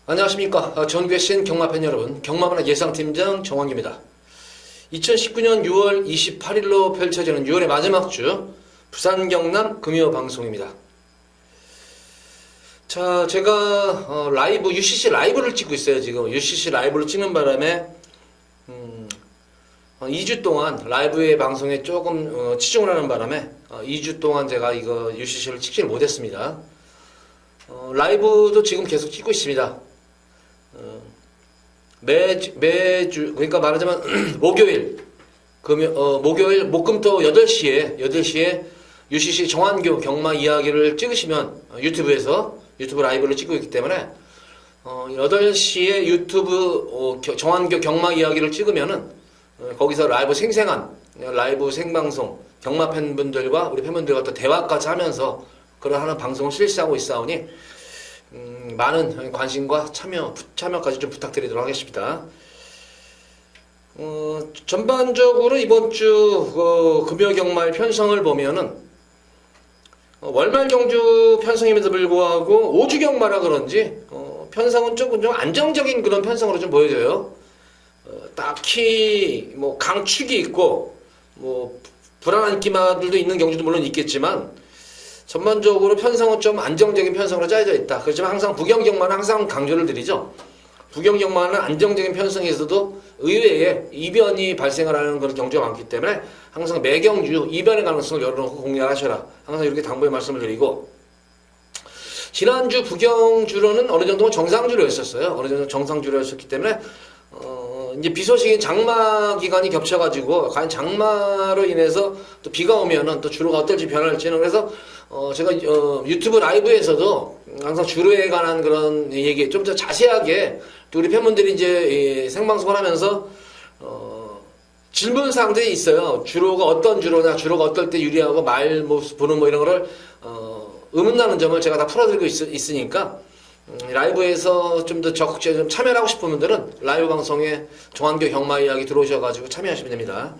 안녕하십니까. 전교신 경마팬 여러분, 경마문화 예상팀장 정환규입니다. 2019년 6월 28일로 펼쳐지는 6월의 마지막 주 부산 경남 금요 방송입니다. 자, 제가 라이브 UCC 라이브를 찍고 있어요. 지금 UCC 라이브를 찍는 바람에 2주 동안 라이브의 방송에 조금 치중을 하는 바람에 2주 동안 제가 이거 UCC를 찍지를 못했습니다. 라이브도 지금 계속 찍고 있습니다. 매주 그러니까 말하자면 목요일 목금토 8시에 UCC 정환교 경마 이야기를 찍으시면 유튜브 라이브를 찍고 있기 때문에 8시에 유튜브 정환교 경마 이야기를 찍으면은 거기서 라이브 생방송 경마 팬분들과 우리 팬분들과 또 대화까지 하면서 그런 하는 방송을 실시하고 있사오니 많은 관심과 참여까지 좀 부탁드리도록 하겠습니다. 전반적으로 이번 주 금요 경마의 편성을 보면은 월말 경주 편성임에도 불구하고 5주 경마라 그런지 편성은 조금 좀 안정적인 그런 편성으로 좀 보여져요. 딱히 뭐 강축이 있고 뭐 불안한 기마들도 있는 경주도 물론 있겠지만 전반적으로 편성은 좀 안정적인 편성으로 짜여져 있다. 그렇지만 항상 부경경마는 항상 강조를 드리죠. 부경경마는 안정적인 편성에서도 의외의 이변이 발생을 하는 그런 경주가 많기 때문에 항상 매경주 이변의 가능성을 열어놓고 공략하셔라. 항상 이렇게 당부의 말씀을 드리고, 지난주 부경주로는 어느 정도 정상주로였었어요. 어느 정도 정상주로였었기 때문에 이제 비 소식인 장마 기간이 겹쳐가지고 과연 장마로 인해서 또 비가 오면은 또 주로가 어떨지 변할지는, 그래서 제가 유튜브 라이브에서도 항상 주로에 관한 그런 얘기 좀 더 자세하게 또 우리 팬분들이 이제 생방송을 하면서 질문 사항들이 있어요. 주로가 어떤 주로냐, 주로가 어떨 때 유리하고 말 모습 보는 뭐 이런 거를 의문나는 점을 제가 다 풀어드리고 있으니까 라이브에서 좀 더 적극적으로 좀 참여를 하고 싶은 분들은 라이브 방송에 정환교 경마 이야기 들어오셔가지고 참여하시면 됩니다.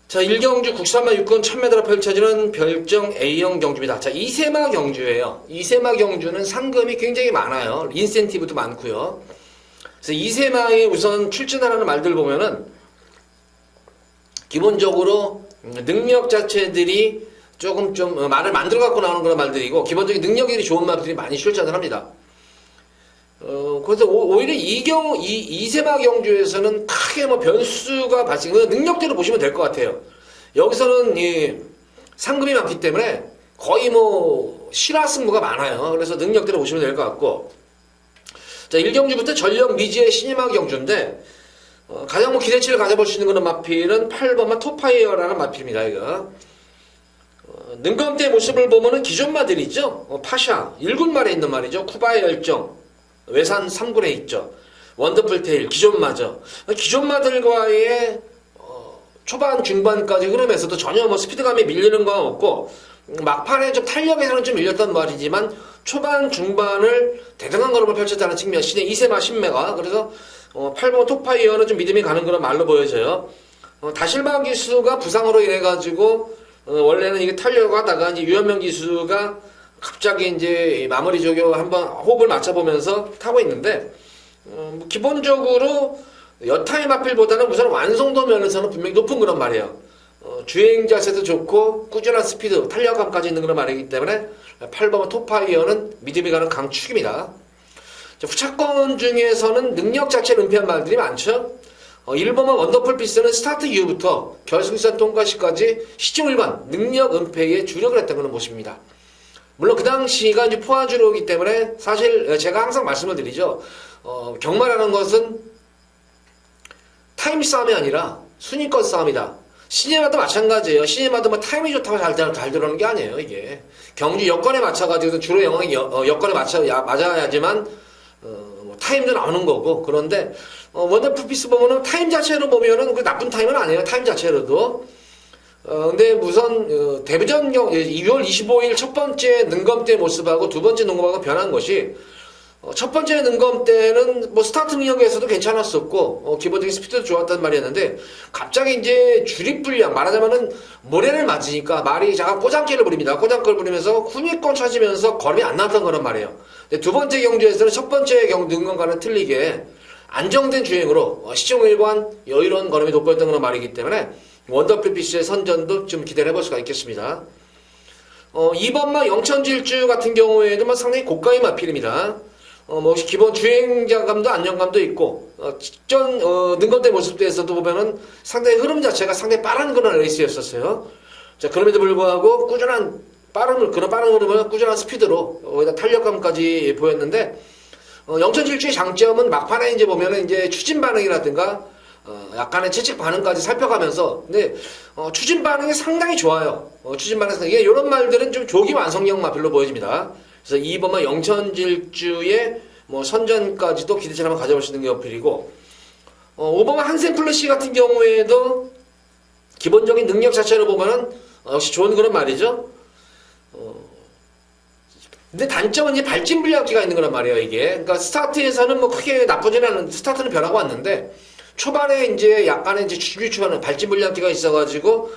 자, 1경주 국산마 6권 1000m로 펼쳐지는 별정 A형 경주입니다. 자, 이세마 경주예요. 이세마 경주는 상금이 굉장히 많아요. 인센티브도 많고요. 그래서 이세마에 우선 출전하라는 말들 보면은 기본적으로 능력 자체들이 조금 좀 말을 만들어 갖고 나오는 그런 말들이고, 기본적인 능력이 좋은 말들이 많이 출전을 합니다. 그래서 오히려 이세마 경주에서는 크게 뭐 변수가 발생, 능력대로 보시면 될 것 같아요. 여기서는 상금이 많기 때문에 거의 뭐 실화승부가 많아요. 그래서 능력대로 보시면 될 것 같고, 자, 1경주부터 전력 미지의 신임마 경주인데 가장 뭐 기대치를 가져볼 수 있는 그런 마필은 8번마 토파이어라는 마필입니다. 이거 능검대의 모습을 보면은 기존마들이죠. 파샤 1군말에 있는 말이죠. 쿠바의 열정, 외산 3군에 있죠. 원더풀 테일 기존마죠. 기존마들과의 초반 중반까지 흐름에서도 전혀 뭐 스피드감에 밀리는 건 없고, 막판에 좀 탄력에서는 좀 밀렸던 말이지만 초반 중반을 대등한 걸음을 펼쳤다는 측면, 신의 이세마 신매가. 그래서 8번 토파이어는 좀 믿음이 가는 그런 말로 보여져요. 다실마 기수가 부상으로 인해 가지고 원래는 이게 타려고 하다가 이제 유현명 기수가 갑자기 이제 마무리 조교 한번 호흡을 맞춰보면서 타고 있는데, 기본적으로 여타의 마필보다는 우선 완성도 면에서는 분명히 높은 그런 말이에요. 주행 자세도 좋고 꾸준한 스피드, 탄력감까지 있는 그런 말이기 때문에 8번 토파이어는 믿음이 가는 강축입니다. 후차권 중에서는 능력 자체를 은폐한 말들이 많죠. 1번만 원더풀 피스는 스타트 이후부터 결승선 통과시까지 시종일관 능력 은폐에 주력을 했던 그런 모습입니다. 물론 그 당시가 이제 포화주로이기 때문에 사실 제가 항상 말씀을 드리죠. 경마라는 것은 타임 싸움이 아니라 순위권 싸움이다. 시내마도 마찬가지예요. 시내마도 뭐 타임이 좋다고 잘 들어오는 게 아니에요. 이게 경주 여건에 맞춰가지고 주로 여건에 맞아야지만 뭐 타임도 나오는 거고. 그런데 원더풀 피스 보면은 타임 자체로 보면은 그 나쁜 타임은 아니에요. 타임 자체로도. 근데 우선 데뷔전 2월 25일 첫 번째 능검대 모습하고 두 번째 능검하고 변한 것이 첫 번째 능검 때는 뭐 스타트 능력에서도 괜찮았었고 기본적인 스피드도 좋았단 말이었는데 갑자기 이제 주립 불량 말하자면은 모래를 맞으니까 말이 잠깐 꼬장기를 부립니다. 꼬장기를 부리면서 후미권 쳐지면서 걸음이 안 나왔던 거란 말이에요. 근데 두 번째 경주에서는 첫 번째 능검과는 틀리게 안정된 주행으로 시종일관 여유로운 걸음이 돋보였던 그런 말이기 때문에 원더풀 피쉬의 선전도 좀 기대를 해볼 수가 있겠습니다. 2번마 영천질주 같은 경우에도 뭐 상당히 고가의 마필입니다. 뭐 기본 주행자감도 안정감도 있고 직전 능검대 모습에서도 보면은 상당히 흐름 자체가 상당히 빠른 그런 레이스였었어요. 자, 그럼에도 불구하고 꾸준한 그런 빠른 흐름을 꾸준한 스피드로 거기다 탄력감까지 보였는데 영천질주의 장점은 막판에 이제 보면은 이제 추진 반응이라든가 약간의 채찍 반응까지 살펴가면서 근데 추진 반응이 상당히 좋아요. 추진 반응이 이게 이런 말들은 좀 조기 완성형 마필로 보여집니다. 그래서 2번만 영천질주의 뭐 선전까지도 기대치를 한번 가져볼 수 있는 게 어필이고 5번만 한센플러시 같은 경우에도 기본적인 능력 자체로 보면은 역시 좋은 그런 말이죠. 근데 단점은 이제 발진 불량기가 있는 거란 말이에요, 이게. 그러니까 스타트에서는 뭐 크게 나쁘지는 않은, 스타트는 변하고 왔는데, 초반에 이제 약간의 이제 초반에 발진 불량기가 있어가지고,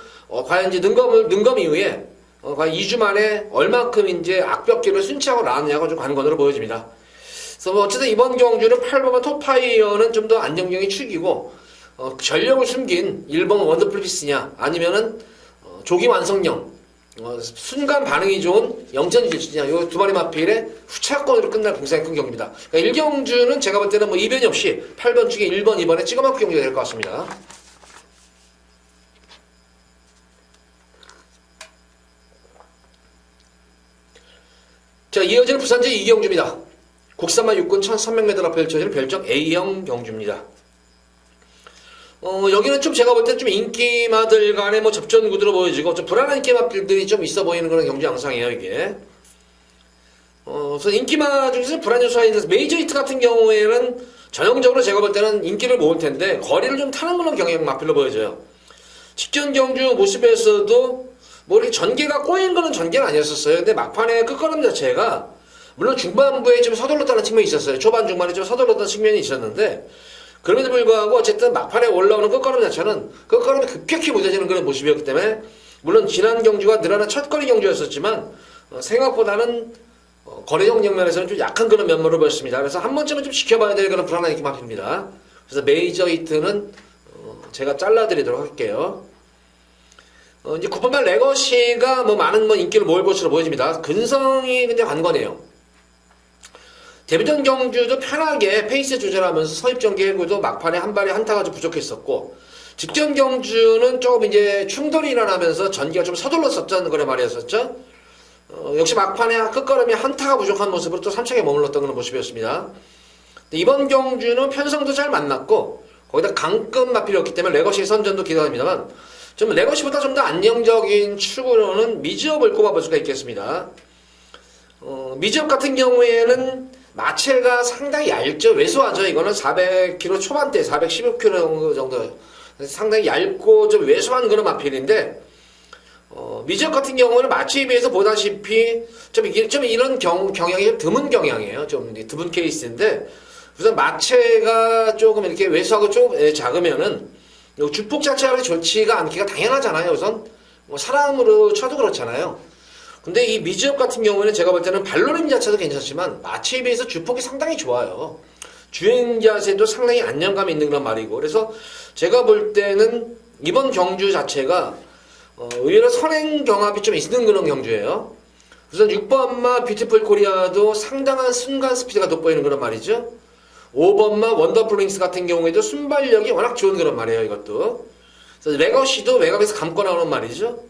과연 이제 능검 이후에, 과연 2주 만에 얼마큼 이제 악벽기를 순치하고 나왔느냐가 좀 관건으로 보여집니다. 그래서 뭐 어쨌든 이번 경주는 8번만 톱파이어는 좀 더 안정적인 축이고, 전력을 숨긴 1번 원더풀 피스냐, 아니면은, 조기 완성형, 순간 반응이 좋은 영천질주냐 이 두 마리 마필의 후차권으로 끝날 공상이 큰 경기입니다. 그러니까 1경주는 제가 볼 때는 뭐 이변이 없이 8번 중에 1번, 2번에 찍어맞고 경기가 될 것 같습니다. 자, 이어지는 부산제 2경주입니다. 국산마 육군 1300m가 펼쳐지는 별정 A형 경주입니다. 여기는 좀 제가 볼 때 좀 인기마들 간의 뭐 접전 구도로 보여지고 좀 불안한 인기마들이 좀 있어 보이는 그런 경주 양상이에요, 이게. 그래서 인기마 중에서 불안 요소가 있는데 메이저 히트 같은 경우에는 전형적으로 제가 볼 때는 인기를 모을 텐데 거리를 좀 타는 그런 경향 마필로 보여져요. 직전 경주 모습에서도 뭐 이렇게 전개가 꼬인 거는 전개는 아니었었어요. 근데 막판에 끝걸음 자체가 물론 중반부에 좀 서둘렀다는 측면이 있었어요. 초반 중반에 좀 서둘렀다는 측면이 있었는데 그럼에도 불구하고 어쨌든 막판에 올라오는 끝걸음 자체는 끝걸음이 급격히 무뎌지는 그런 모습이었기 때문에 물론 지난 경주가 늘어난 첫거리 경주였었지만 생각보다는 거래적 측면에서는 좀 약한 그런 면모를 보였습니다. 그래서 한 번쯤은 좀 지켜봐야 될 그런 불안한 느낌입니다. 그래서 메이저 히트는 제가 잘라드리도록 할게요. 이제 9번발 레거시가 뭐 많은 인기를 모을 것으로 보여집니다. 근성이 굉장히 관건해요. 데뷔전 경주도 편하게 페이스 조절하면서 서입전개 해고도 막판에 한 발에 한타가 좀 부족했었고 직전 경주는 조금 이제 충돌이 일어나면서 전기가 좀 서둘렀었던 그런 말이었었죠. 역시 막판에 끝걸음이 한타가 부족한 모습으로 또 3차게 머물렀던 그런 모습이었습니다. 이번 경주는 편성도 잘 만났고 거기다 강급 마필이었기 때문에 레거시 선전도 기대합니다만 좀 레거시보다 좀 더 안정적인 축으로는 미즈업을 꼽아볼 수가 있겠습니다. 미즈업 같은 경우에는 마체가 상당히 얇죠. 왜소하죠. 이거는 400kg 초반대, 415kg 정도 상당히 얇고 좀 왜소한 그런 마필인데 미즈업 같은 경우는 마체에 비해서 보다시피 좀 이런 경향이 좀 드문 경향이에요. 좀 드문 케이스인데 우선 마체가 조금 이렇게 왜소하고 좀 작으면은 주폭 자체가 좋지가 않기가 당연하잖아요. 우선 뭐 사람으로 쳐도 그렇잖아요. 근데 이 미즈업 같은 경우에는 제가 볼 때는 발로림 자체도 괜찮지만 마체에 비해서 주폭이 상당히 좋아요. 주행 자세도 상당히 안정감이 있는 그런 말이고 그래서 제가 볼 때는 이번 경주 자체가 의외로 선행 경합이 좀 있는 그런 경주예요. 우선 6번마 뷰티풀 코리아도 상당한 순간 스피드가 돋보이는 그런 말이죠. 5번마 원더풀 링스 같은 경우에도 순발력이 워낙 좋은 그런 말이에요, 이것도. 그래서 레거시도 외곽에서 감고 나오는 말이죠.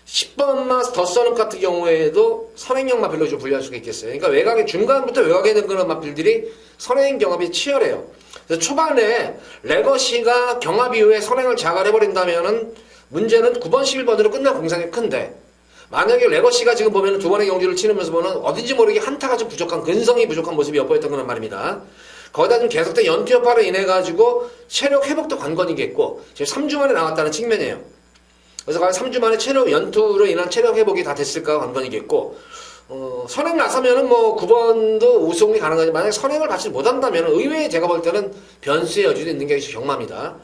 10번마 더선업 같은 경우에도 선행형 마필로 좀 분류할 수가 있겠어요. 그러니까 외곽에 중간부터 외곽에 있는 그런 마필들이 선행 경합이 치열해요. 그래서 초반에 레거시가 경합 이후에 선행을 자갈해버린다면은 문제는 9번, 11번으로 끝날 공상이 큰데 만약에 레거시가 지금 보면은 두 번의 경주를 치르면서 보면 어딘지 모르게 한타가 좀 부족한 근성이 부족한 모습이 엿보였던 그런 말입니다. 거기다 좀 계속된 연투 여파로 인해 가지고 체력 회복도 관건이겠고 지금 3주 만에 나왔다는 측면이에요. 그래서 과연 3주 만에 체력 연투로 인한 체력 회복이 다 됐을까 관건이겠고 선행 나서면은 뭐 9번도 우승이 가능하지만 만약 선행을 받지 못한다면 의외에 제가 볼 때는 변수의 여지도 있는 게 경마입니다.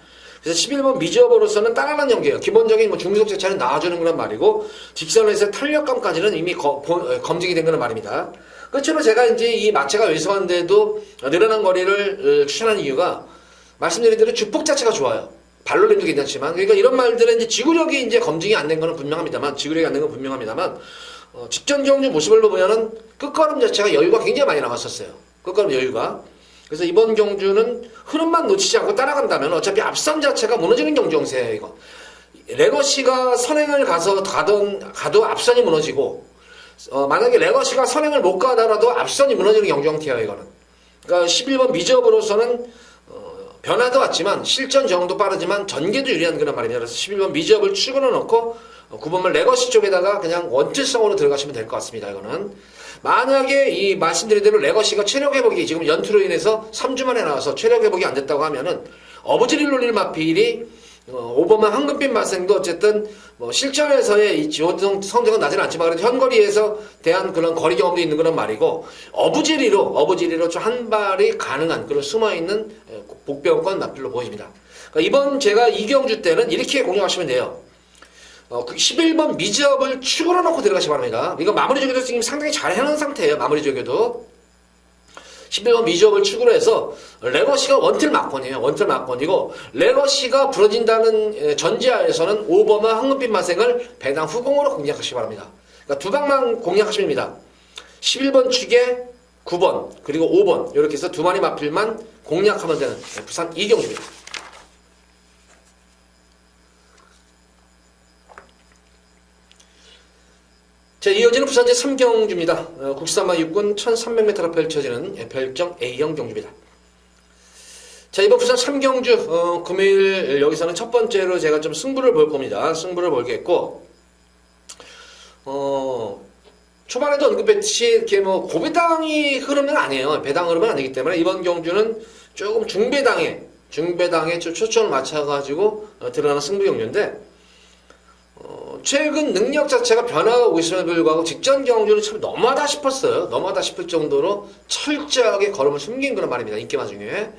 그래서 11번 미지업으로서는 따라가는 연계예요. 기본적인 뭐 중속 제차는 나와주는 그런 말이고 직선에서 탄력감까지는 이미 검증이 된 그런 말입니다. 끝으로 제가 이제 이 마체가 왜소한데도 늘어난 거리를 추천한 이유가 말씀드린 대로 주폭 자체가 좋아요. 발놀림도 괜찮지만 그러니까 이런 말들은 이제 지구력이 이제 검증이 안 된 거는 분명합니다만 직전 경주 모습을 보면은 끝걸음 자체가 여유가 굉장히 많이 나왔었어요. 끝걸음 여유가. 그래서 이번 경주는 흐름만 놓치지 않고 따라간다면 어차피 앞선 자체가 무너지는 경주형세예요, 이거. 레거시가 선행을 가도 앞선이 무너지고, 만약에 레거시가 선행을 못 가더라도 앞선이 무너지는 경주형태예요, 이거는. 그러니까 11번 미지업으로서는, 변화도 왔지만, 실전 정도 빠르지만, 전개도 유리한 그런 말입니다. 그래서 11번 미지업을 축으로 넣고, 9번만 레거시 쪽에다가 그냥 원투성으로 들어가시면 될 것 같습니다, 이거는. 만약에 이 말씀드린 대로 레거시가 체력 회복이 지금 연투로 인해서 3주 만에 나와서 체력 회복이 안 됐다고 하면은 어부지리를 놀릴 마필이 5번만 황금빛 마생도 어쨌든 뭐 실전에서의 이 성적은 나지는 않지만 그래도 현거리에서 대한 그런 거리 경험도 있는 그런 말이고 어부지리로 좀 한 발이 가능한 그런 숨어있는 복병권 마필로 보입니다. 그러니까 이번 제가 이경주 때는 이렇게 공략하시면 돼요. 11번 미지업을 축으로 놓고 들어가시기 바랍니다. 이거 마무리 조교도 지금 상당히 잘 해놓은 상태예요. 마무리 조교도. 11번 미지업을 축으로 해서 레거시가 원틀 막권이에요. 원틀 막권이고 레거시가 부러진다는 전제하에서는 5번과 황금빛 마생을 배당 후공으로 공략하시기 바랍니다. 그러니까 두 방만 공략하시면 됩니다. 11번 축에 9번 그리고 5번 이렇게 해서 두 마리 마필만 공략하면 되는 부산 이경주입니다. 자, 이어지는 부산 제3경주입니다. 국산마 육군 1300m로 펼쳐지는 별정 A형 경주입니다. 자, 이번 부산 3경주, 금요일 여기서는 첫 번째로 제가 좀 승부를 볼 겁니다. 승부를 볼겠고, 초반에도 언급했듯이 이렇게 뭐 고배당이 흐름은 아니에요. 배당 흐름은 아니기 때문에 이번 경주는 조금 중배당에 초점을 맞춰가지고 들어가는 승부 경주인데, 최근 능력 자체가 변화가 오고 있음에도 불구하고 직전 경주는 참 너무하다 싶었어요. 너무하다 싶을 정도로 철저하게 걸음을 숨긴 그런 말입니다. 인기마 중에.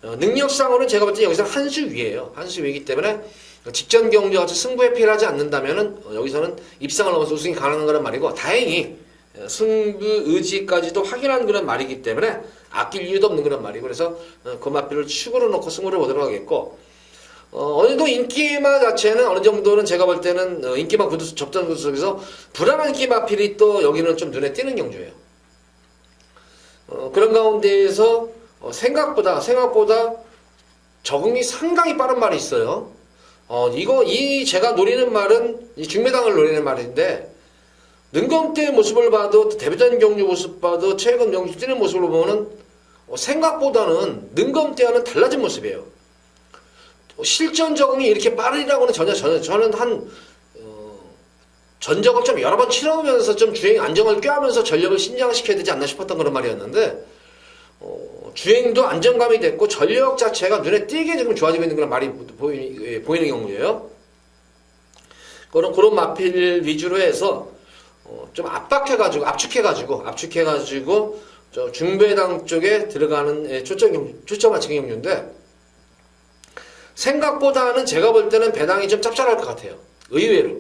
능력상으로는 제가 볼 때 여기서는 한 수 위에요. 한 수 위이기 때문에 직전 경주와 같이 승부에 피해하지 않는다면은 여기서는 입상을 넘어서 우승이 가능한 그런 말이고 다행히 승부 의지까지도 확인한 그런 말이기 때문에 아낄 이유도 없는 그런 말이고 그래서 그 마필을 축으로 놓고 승부를 보도록 하겠고 어느 정도 인기마 자체는 어느 정도는 제가 볼 때는 인기마 구두 접전 구두 속에서 불안한 인기마필이 또 여기는 좀 눈에 띄는 경주예요. 그런 가운데에서 생각보다 적응이 상당히 빠른 말이 있어요. 제가 노리는 말은 이 중매당을 노리는 말인데 능검대의 모습을 봐도 데뷔전 경주 모습 봐도 최근 경주 뛰는 모습을 보면은 생각보다는 능검대와는 달라진 모습이에요. 실전 적응이 이렇게 빠르다고는 전혀 저는 전적을 좀 여러 번 치러오면서 좀 주행 안정을 꾀하면서 전력을 신장시켜야 되지 않나 싶었던 그런 말이었는데 주행도 안정감이 됐고 전력 자체가 눈에 띄게 지금 좋아지고 있는 그런 말이 보이는 경우예요. 그런 마필 위주로 해서 좀 압축해가지고 저 중배당 쪽에 들어가는 초점 맞추기 경주인데 생각보다는 제가 볼 때는 배당이 좀 짭짤할 것 같아요. 의외로.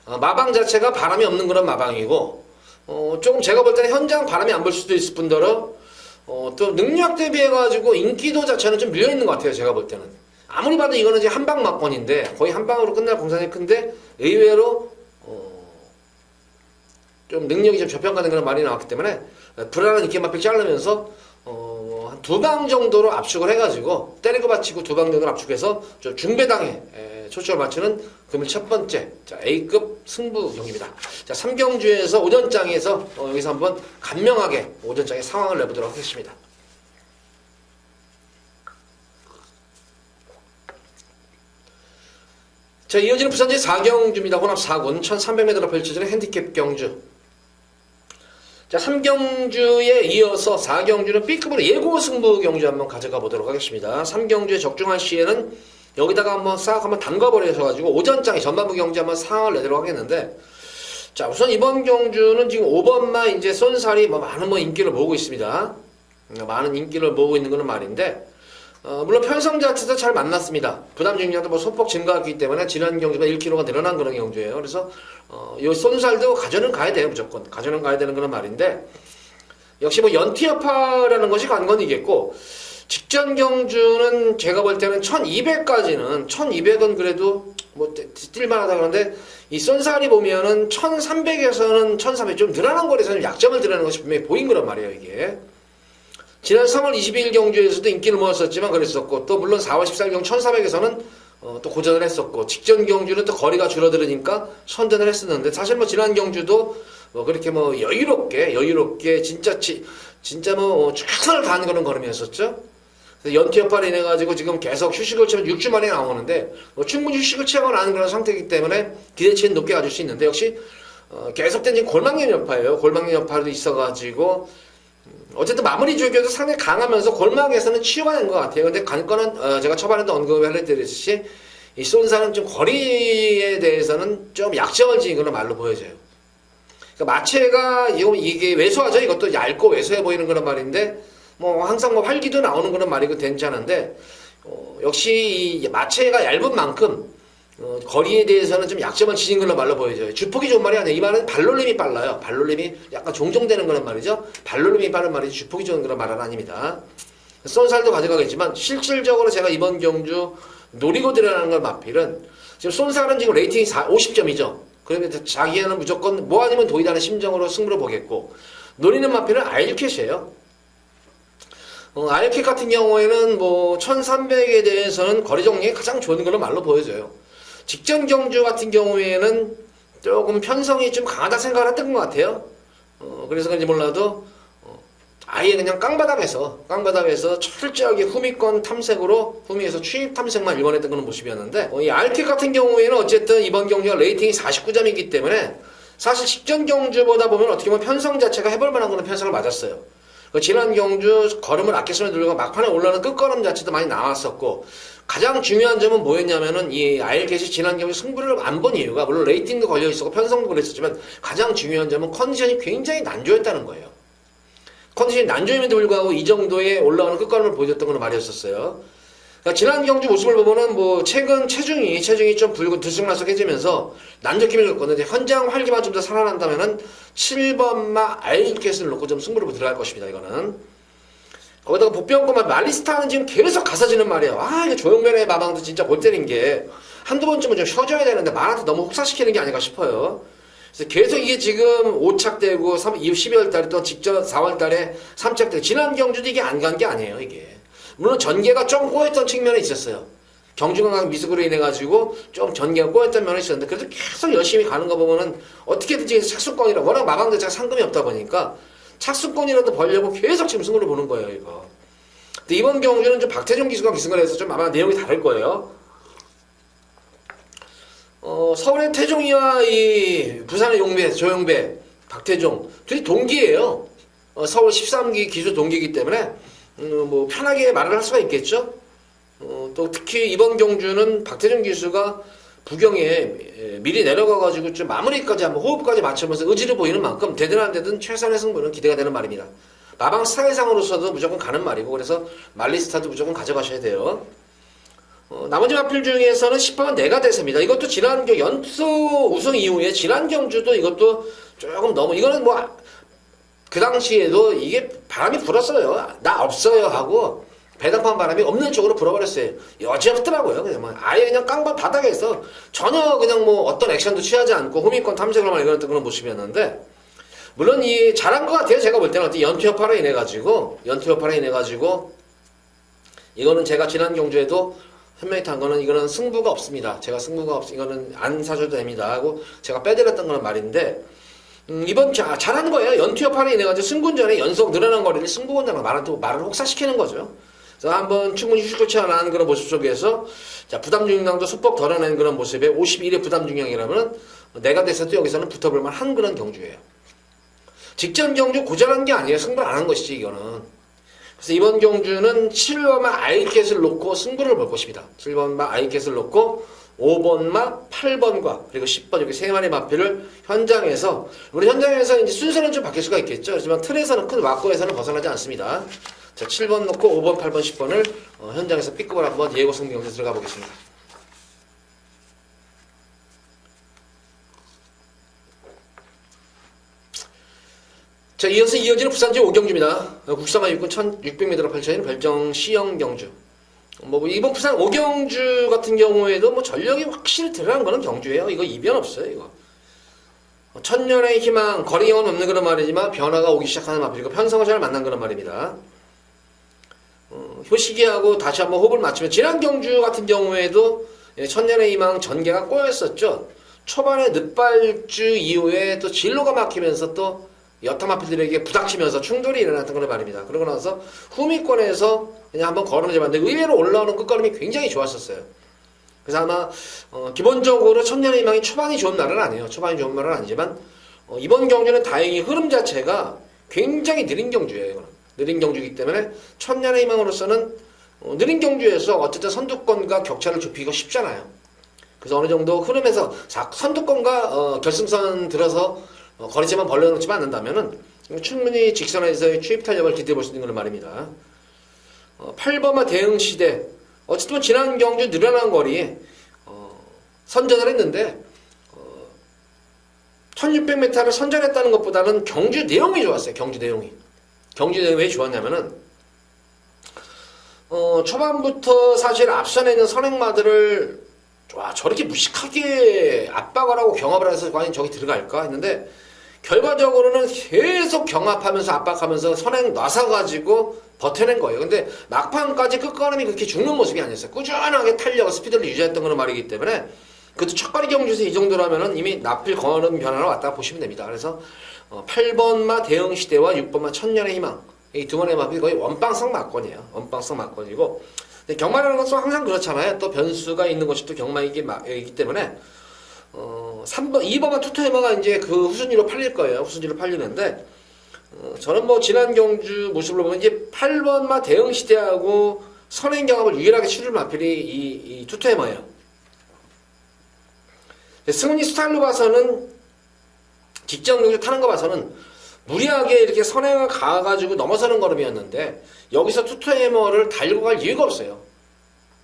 마방 자체가 바람이 없는 그런 마방이고, 조금 제가 볼 때는 현장 바람이 안 불 수도 있을 뿐더러, 또 능력 대비해가지고 인기도 자체는 좀 밀려있는 것 같아요. 제가 볼 때는. 아무리 봐도 이거는 이제 한방 막권인데, 거의 한방으로 끝날 공산이 큰데, 의외로, 좀 능력이 좀 저평가된 그런 말이 나왔기 때문에, 불안한 인기 마필 자르면서, 한 두 방 정도로 압축을 해가지고 때리고 받치고 두 방 정도로 압축해서 좀 중배당에 초점을 맞추는 금일 첫 번째 자, A급 승부 경기입니다. 자, 3경주에서 오전장에서 여기서 한번 간명하게 오전장의 상황을 내보도록 하겠습니다. 자, 이어지는 부산제 4경주입니다. 혼합 4군 1300m로 펼쳐지는 핸디캡 경주. 자, 3경주에 이어서 4경주는 B급으로 예고 승부 경주 한번 가져가 보도록 하겠습니다. 3경주에 적중할 시에는 여기다가 한번 싹 한번 담가버려셔가지고 오전장에 전반부 경주 한번 상황을 내도록 하겠는데 자, 우선 이번 경주는 지금 5번마 이제 쏜살이 뭐 많은 뭐 인기를 모으고 있습니다. 많은 인기를 모으고 있는 거는 말인데, 물론 편성 자체도 잘 만났습니다. 부담 중량도 뭐 소폭 증가했기 때문에 지난 경주가 1kg가 늘어난 그런 경주예요. 그래서 이 쏜살도 가져는 가야 돼요. 무조건 가져는 가야 되는 그런 말인데, 역시 뭐 연티어파라는 것이 관건이겠고, 직전 경주는 제가 볼 때는 1200까지는 1200은 그래도 뭐 뛸만하다. 그런데 이 쏜살이 보면은 1300에서는 1400 좀 늘어난 거리에서는 약점을 드러내는 것이 분명히 보인 거란 말이에요. 이게 지난 3월 22일 경주에서도 인기를 모았었지만 그랬었고, 또 물론 4월 14일 경주 1400에서는 또 고전을 했었고, 직전 경주는 또 거리가 줄어들으니까 선전을 했었는데, 사실 뭐 지난 경주도 뭐 그렇게 뭐 여유롭게 진짜 뭐 최선을 다하는 그런 걸음이었었죠. 연티어파를 인해 가지고 지금 계속 휴식을 취하면 6주 만에 나오는데, 뭐 충분히 휴식을 취하고 나는 그런 상태이기 때문에 기대치는 높게 가질 수 있는데, 역시 계속된 지금 골망년 여파예요. 골망년 여파도 있어가지고 어쨌든 마무리 주기도 상당히 강하면서 골망에서는 치유가 된 것 같아요. 근데 관건은 제가 초반에도 언급을 해드렸듯이 이 쏜살은 좀 거리에 대해서는 좀 약점을 지닌 그런 말로 보여져요. 그러니까 마체가 이게 왜소하죠. 이것도 얇고 왜소해 보이는 그런 말인데, 뭐 항상 뭐 활기도 나오는 그런 말이고 괜찮은데, 역시 이 마체가 얇은 만큼 거리에 대해서는 좀 약점을 지닌 그런 말로 보여져요. 주폭이 좋은 말이 아니에요. 이 말은 발놀림이 빨라요. 발놀림이 약간 종종되는 그런 말이죠. 발놀림이 빠른 말이지 주폭이 좋은 그런 말은 아닙니다. 쏜살도 가져가겠지만 실질적으로 제가 이번 경주 노리고 들어가는 걸 마필은, 지금 쏜살은 지금 레이팅이 50점이죠. 그러면 자기는 무조건 뭐 아니면 도이다는 심정으로 승부를 보겠고, 노리는 마필은 아일캣이에요. 아일캣 같은 경우에는 뭐 1300에 대해서는 거리 정리에 가장 좋은 걸로 말로 보여져요. 직전 경주 같은 경우에는 조금 편성이 좀 강하다 생각을 했던 것 같아요. 그래서 그런지 몰라도 아예 그냥 깡바닥에서 철저하게 후미권 탐색으로 후미에서 추입 탐색만 일관했던 그런 모습이었는데, 이 알킥 같은 경우에는 어쨌든 이번 경주가 레이팅이 49점이기 때문에 사실 직전 경주보다 보면 어떻게 보면 편성 자체가 해볼 만한 그런 편성을 맞았어요. 지난 경주 걸음을 아껴서는 들고 막판에 올라오는 끝걸음 자체도 많이 나왔었고, 가장 중요한 점은 뭐였냐면은 이 아일겟이 지난 경주 승부를 안 본 이유가, 물론 레이팅도 걸려 있었고 편성도 그랬었지만 가장 중요한 점은 컨디션이 굉장히 난조했다는 거예요. 컨디션이 난조임에도 불구하고 이 정도의 올라오는 끝걸음을 보여줬던 건 말이었었어요. 그러니까 지난 경주 모습을 보면은 뭐 최근 체중이 좀 불고 들쑥날쑥해지면서 난조낌을 겪었는데, 현장 활기만 좀 더 살아난다면은 7번마 아일겟을 놓고 좀 승부를 들어갈 것입니다. 이거는 거기다가 복병권만 말리스타는 지금 계속 가서지는 말이에요. 이게 조용변의 마방도 진짜 골 때린 게 한두 번쯤은 좀 쉬어줘야 되는데 말한테 너무 혹사시키는 게 아닌가 싶어요. 그래서 계속 이게 지금 5착되고 12월 달에 또 직전 4월 달에 3착되고, 지난 경주도 이게 안 간 게 아니에요. 이게 물론 전개가 좀 꼬였던 측면이 있었어요. 경주강강 미숙으로 인해가지고 좀 전개가 꼬였던 면이 있었는데, 그래도 계속 열심히 가는 거 보면은 어떻게든지 착수권이라, 워낙 마방 자체가 상금이 없다 보니까 착수권이라도 벌려고 계속 지금 승부를 보는 거예요, 이거. 근데 이번 경주는 좀 박태종 기수가 기승을 해서 좀 아마 내용이 다를 거예요. 서울의 태종이와 이 부산의 용배, 조용배, 박태종 둘이 동기예요. 서울 13기 기수 동기이기 때문에 뭐 편하게 말을 할 수가 있겠죠. 또 특히 이번 경주는 박태종 기수가 부경에 미리 내려가가지고 좀 마무리까지 한번 호흡까지 맞추면서 의지를 보이는 만큼 되든 안 되든 최선의 승부는 기대가 되는 말입니다. 마방 스타일상으로서도 무조건 가는 말이고, 그래서 말리스타도 무조건 가져가셔야 돼요. 나머지 마필 중에서는 10번은 내가 대세입니다. 이것도 지난 연수 우승 이후에 지난 경주도 이것도 조금 너무, 이거는 뭐 그 당시에도 이게 바람이 불었어요. 나 없어요 하고 배당판 바람이 없는 쪽으로 불어버렸어요. 여지없더라고요. 그냥 뭐 아예 그냥 깡바 바닥에서 전혀 그냥 뭐 어떤 액션도 취하지 않고 후미권 탐색으로만 이거였던 그런 모습이었는데, 물론 이 잘한 것 같아요. 제가 볼 때는 연투여파로 인해가지고 이거는 제가 지난 경주에도 현명히 탄 거는, 이거는 승부가 없습니다. 이거는 안 사줘도 됩니다 하고 제가 빼드렸던 거는 말인데, 이번 잘하는 거예요. 연투여파로 인해가지고 승군전에 연속 늘어난 거리를 승부원장과 말을 혹사시키는 거죠. 그래서 한번 충분히 휴식을 취하는 그런 모습 속에서, 자, 부담 중량도 수법 덜어낸 그런 모습에 51의 부담 중량이라면 내가 됐어도 여기서는 붙어볼 만한 그런 경주예요. 직전 경주 고전한 게 아니에요. 승부를 안 한 것이지 이거는. 그래서 이번 경주는 7번마 아이캣을 놓고 승부를 볼 것입니다. 7번마 아이캣을 놓고 5번마, 8번과 그리고 10번 이렇게 세 마리 마필을 현장에서 우리 현장에서 이제 순서는 좀 바뀔 수가 있겠죠. 하지만 틀에서는 큰 왁구에서는 벗어나지 않습니다. 자, 7번 놓고 5번, 8번, 10번을 현장에서 B급을 한번 예고 성경에 들어가 보겠습니다. 자, 이어서 이어지는 부산지 5경주입니다. 국사마 육군 1600m로 펼쳐지는 별정 C형 경주. 이번 부산 5경주 같은 경우에도 전력이 확실히 드러난 거는 경주예요. 이거 이변 없어요, 이거. 천년의 희망, 거리형은 없는 그런 말이지만 변화가 오기 시작하는 마필이고 편성을 잘 만난 그런 말입니다. 효시기하고 다시 한번 호흡을 맞추면 지난 경주 같은 경우에도 천년의 희망 전개가 꼬였었죠. 초반에 늦발주 이후에 또 진로가 막히면서 또 여타 마필들에게 부닥치면서 충돌이 일어났던 그런 말입니다. 그러고 나서 후미권에서 그냥 한번 걸음을 잡았는데 의외로 올라오는 끝걸음이 굉장히 좋았었어요. 그래서 아마 기본적으로 천년의 희망이 초반이 좋은 날은 아니에요. 초반이 좋은 날은 아니지만 이번 경주는 다행히 흐름 자체가 굉장히 느린 경주예요. 이거는. 느린 경주이기 때문에 천년의 희망으로서는 느린 경주에서 어쨌든 선두권과 격차를 좁히기가 쉽잖아요. 그래서 어느 정도 흐름에서 선두권과 결승선 들어서 거리째만 벌려놓지 않는다면은 충분히 직선에서의 추입 탄력을 기대해 볼 수 있는 그런 말입니다. 8번마 대응시대 어쨌든 지난 경주 늘어난 거리에 선전을 했는데 1600m를 선전했다는 것보다는 경주 내용이 좋았어요. 경주 내용이 왜 좋았냐면은 초반부터 사실 앞선에 있는 선행마들을 저렇게 무식하게 압박을 하고 경합을 해서 과연 저기 들어갈까 했는데 결과적으로는 계속 경합하면서 압박하면서 선행 놔서가지고 버텨낸 거예요. 근데 막판까지 끝걸음이 그렇게 죽는 모습이 아니었어요. 꾸준하게 탄력, 스피드를 유지했던 그런 말이기 때문에 그것도 첫발이 경주에서 이 정도라면은 이미 나필 걸음 변화로 왔다 보시면 됩니다. 그래서 8번마 대응시대와 6번마 천년의 희망 이 두 번의 마필이 거의 원빵성 막권이에요. 원빵성 막권이고 근데 경마라는 것은 항상 그렇잖아요. 또 변수가 있는 것이 또 경마이기 때문에 3번, 2번만 투토헤마가 이제 그 후순위로 팔릴 거예요. 후순위로 팔리는데, 저는 지난 경주 모습을 보면 이제 8번마 대응시대하고 선행 경합을 유일하게 치를 마필이 이 투토헤마예요. 승훈이 스타일로 봐서는, 직전 경주 타는 거 봐서는 무리하게 이렇게 선행을 가가지고 넘어서는 걸음이었는데, 여기서 투토헤마를 달고 갈 이유가 없어요.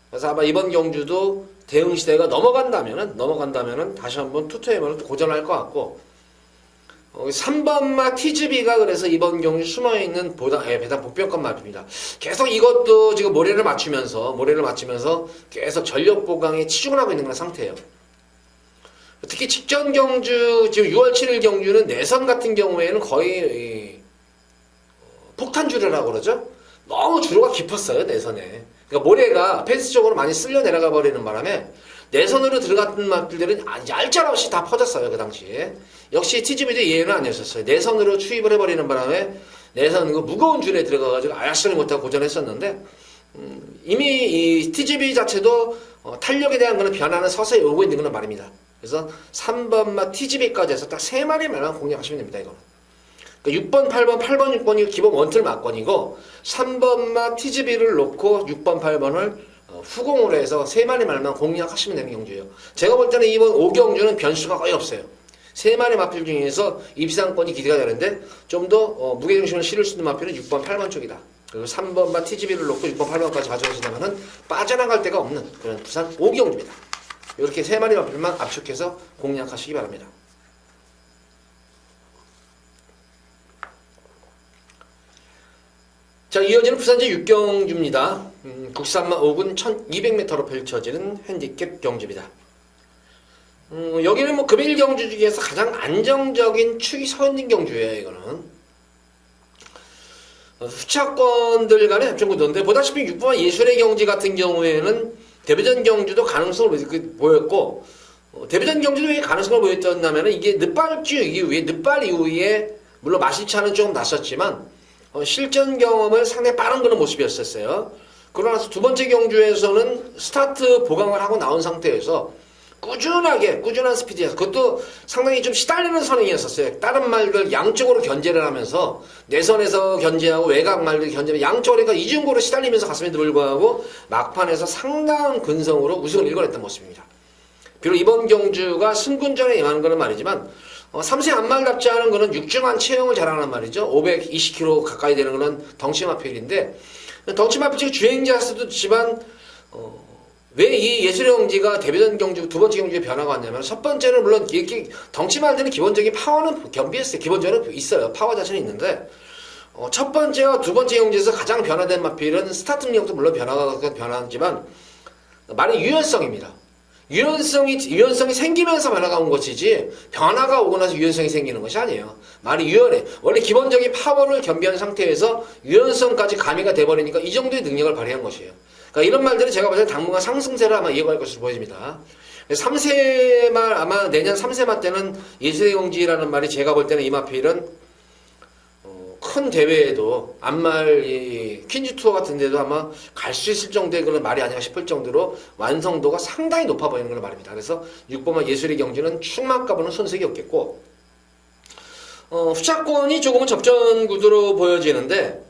그래서 아마 이번 경주도 대응시대가 넘어간다면은 다시 한번 투토헤마를 고전할 것 같고 3번마 TGB가 그래서 이번 경주 숨어있는 배당 복병권 마필입니다. 계속 이것도 지금 모래를 맞추면서 계속 전력 보강에 치중을 하고 있는 그런 상태예요. 특히 직전 경주 지금 6월 7일 경주는 내선 같은 경우에는 거의 폭탄 주류라고 그러죠. 너무 주로가 깊었어요. 내선에. 그러니까 모래가 펜스 쪽으로 많이 쓸려 내려가 버리는 바람에 내선으로 들어갔던 마필들은 얄짤없이 다 퍼졌어요. 그 당시에. 역시 TGB도 예외는 아니었었어요. 내선으로 추입을 해버리는 바람에 내선 그 무거운 줄에 들어가가지고 아야스를 못하고 고전했었는데 이미 이 TGB 자체도 탄력에 대한 그런 변화는 서서히 오고 있는 그런 말입니다. 그래서 3번마 TGB까지 해서 딱 3마리만 공략하시면 됩니다. 이거는. 그러니까 6번, 8번, 6번이 기본 원틀 막권이고 3번마 TGB를 놓고 6번, 8번을 후공으로 해서 3마리 말만 공략하시면 되는 경주예요. 제가 볼 때는 이번 5경주는 변수가 거의 없어요. 3마리 마필 중에서 입상권이 기대가 되는데 좀 더 무게중심을 실을 수 있는 마필은 6번, 8번 쪽이다. 그리고 3번마 TGB를 놓고 6번, 8번까지 가져가신다면 빠져나갈 데가 없는 그런 부산 5경주입니다. 이렇게 3마리 마필만 압축해서 공략하시기 바랍니다. 자, 이어지는 부산제 6경주입니다. 국산마 5군 1200m로 펼쳐지는 핸디캡 경주입니다. 여기는 금일 경주 중에서 가장 안정적인 축이 서 있는 경주예요, 이거는. 후차권들 간의 합정구도인데, 보다시피 6번 예술의 경지 같은 경우에는 데뷔전 경주도 가능성을 보였고, 데뷔전 경주도 왜 가능성을 보였냐면, 이게 늦발 이후에, 물론 마실차는 조금 났었지만, 실전 경험을 상당히 빠른 그런 모습이었었어요. 그러고 나서 두 번째 경주에서는 스타트 보강을 하고 나온 상태에서 꾸준한 스피드에서 그것도 상당히 좀 시달리는 선행이었었어요. 다른 말들 양쪽으로 견제를 하면서 내선에서 견제하고 외곽 말들 견제하면 양쪽으로 그러니까 이중고로 시달리면서 갔음에도 불구하고 막판에서 상당한 근성으로 우승을 일궈냈던 모습입니다. 비록 이번 경주가 승군전에 임하는 거는 말이지만 3세 안말답지 않은 거는 육중한 체형을 자랑하는 말이죠. 520kg 가까이 되는 거는 덩치마필인데 덩치마필 주행자 수도 있지만 왜 이 예술의 경지가 데뷔전 경주 두 번째 경주에 변화가 왔냐면 첫 번째는 물론 이렇게 덩치만 되는 기본적인 파워는 겸비했어요. 기본적으로 있어요. 파워 자체는 있는데 첫 번째와 두 번째 경주에서 가장 변화된 마필은 스타트 능력도 물론 변화하지만 말의 유연성입니다. 유연성이 생기면서 변화가 온 것이지 변화가 오고 나서 유연성이 생기는 것이 아니에요. 말이 유연해. 원래 기본적인 파워를 겸비한 상태에서 유연성까지 가미가 돼버리니까 이 정도의 능력을 발휘한 것이에요. 그러니까 이런 말들은 제가 봤을 때 당분간 상승세를 아마 이어갈 것으로 보여집니다. 3세 말 아마 내년 3세 말 때는 예술의 경지라는 말이 제가 볼 때는 이 마필은 큰 대회에도 안말 퀸즈 투어 같은 데도 아마 갈 수 있을 정도의 그런 말이 아닌가 싶을 정도로 완성도가 상당히 높아 보이는 그런 말입니다. 그래서 6번마 예술의 경지는 충막가보는 손색이 없겠고 후차권이 조금은 접전 구도로 보여지는데